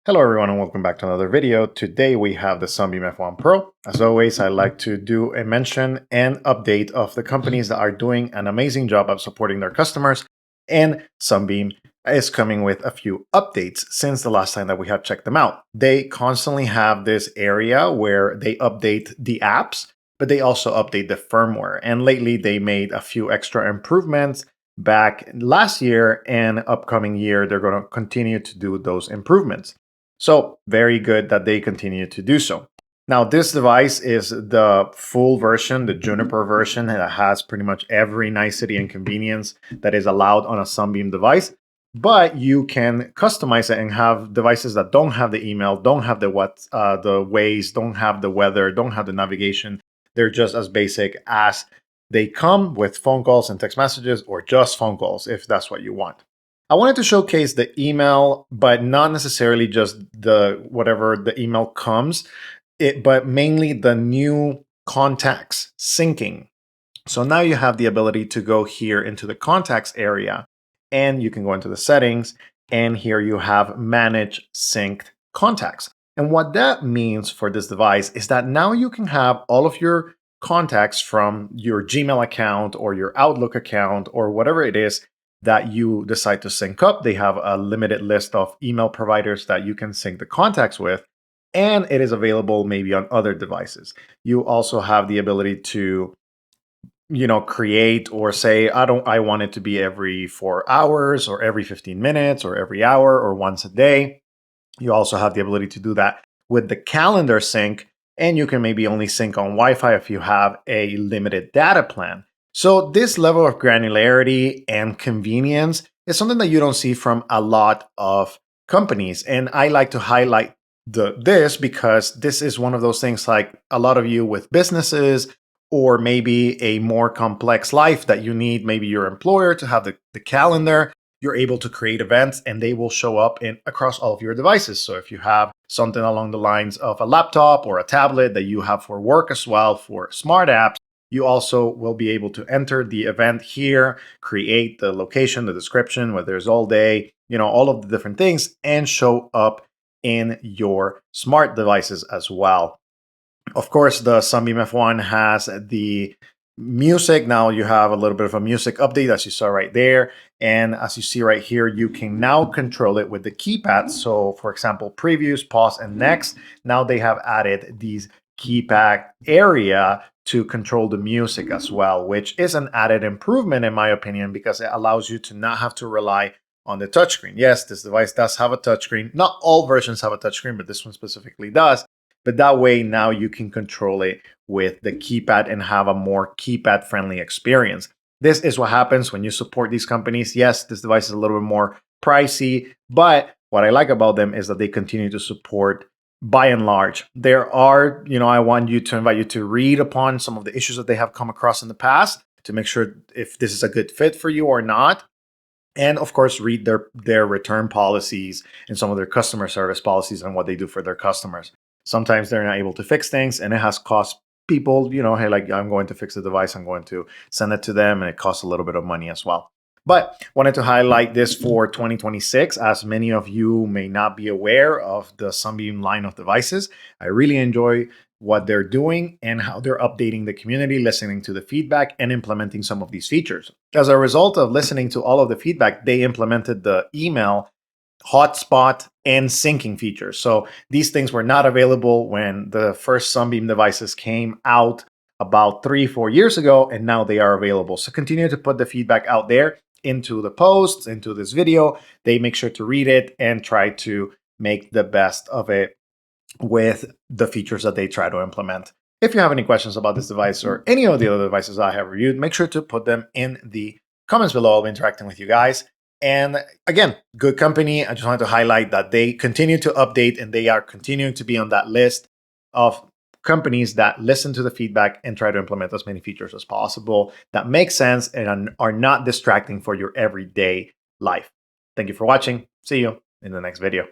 Hello everyone and welcome back to another video. Today we have the Sunbeam F1 Pro. As always, I like to do a mention and update of the companies that are doing an amazing job of supporting their customers, and Sunbeam is coming with a few updates since the last time that we have checked them out. They constantly have this area where they update the apps, but they also update the firmware. And lately they made a few extra improvements back last year, and upcoming year they're going to continue to do those improvements. So very good that they continue to do so. Now, this device is the full version, the Juniper version, that has pretty much every nicety and convenience that is allowed on a Sunbeam device. But you can customize it and have devices that don't have the email, don't have the Waze, don't have the weather, don't have the navigation. They're just as basic as they come, with phone calls and text messages, or just phone calls if that's what you want. I wanted to showcase the email, but not necessarily just whatever the email comes, but mainly the new contacts syncing. So now you have the ability to go here into the contacts area, and you can go into the settings, and here you have manage synced contacts. And what that means for this device is that now you can have all of your contacts from your Gmail account or your Outlook account or whatever it is that you decide to sync up. They have a limited list of email providers that you can sync the contacts with, and it is available maybe on other devices. You also have the ability to create or say, I want it to be every 4 hours or every 15 minutes or every hour or once a day. You also have the ability to do that with the calendar sync, and you can maybe only sync on Wi-Fi if you have a limited data plan. So this level of granularity and convenience is something that you don't see from a lot of companies. And I like to highlight this because this is one of those things, like a lot of you with businesses or maybe a more complex life that you need maybe your employer to have the calendar. You're able to create events and they will show up across all of your devices. So if you have something along the lines of a laptop or a tablet that you have for work as well, for smart apps, you also will be able to enter the event here, create the location, the description, whether it's all day, all of the different things, and show up in your smart devices as well. Of course, the Sunbeam F1 has the music. Now you have a little bit of a music update, as you saw right there. And as you see right here, you can now control it with the keypad. So for example, previous, pause, and next. Now they have added these keypad area to control the music as well, which is an added improvement in my opinion, because it allows you to not have to rely on the touchscreen. Yes, this device does have a touchscreen. Not all versions have a touchscreen, but this one specifically does. But that way now you can control it with the keypad and have a more keypad friendly experience. This is what happens when you support these companies. Yes, this device is a little bit more pricey, but what I like about them is that they continue to support. By and large, there are, I want you to invite you to read upon some of the issues that they have come across in the past to make sure if this is a good fit for you or not. And of course, read their return policies and some of their customer service policies and what they do for their customers. Sometimes they're not able to fix things, and it has cost people, hey, like, I'm going to fix the device, I'm going to send it to them, and it costs a little bit of money as well. But wanted to highlight this for 2026, as many of you may not be aware of the Sunbeam line of devices. I really enjoy what they're doing and how they're updating the community, listening to the feedback, and implementing some of these features. As a result of listening to all of the feedback, they implemented the email, hotspot, and syncing features. So these things were not available when the first Sunbeam devices came out about 3-4 years ago, and now they are available. So continue to put the feedback out there into the posts, into this video. They make sure to read it and try to make the best of it with the features that they try to implement. If you have any questions about this device or any of the other devices I have reviewed, make sure to put them in the comments below. I'll be interacting with you guys. And again, good company. I just wanted to highlight that they continue to update and they are continuing to be on that list of companies that listen to the feedback and try to implement as many features as possible that make sense and are not distracting for your everyday life. Thank you for watching. See you in the next video.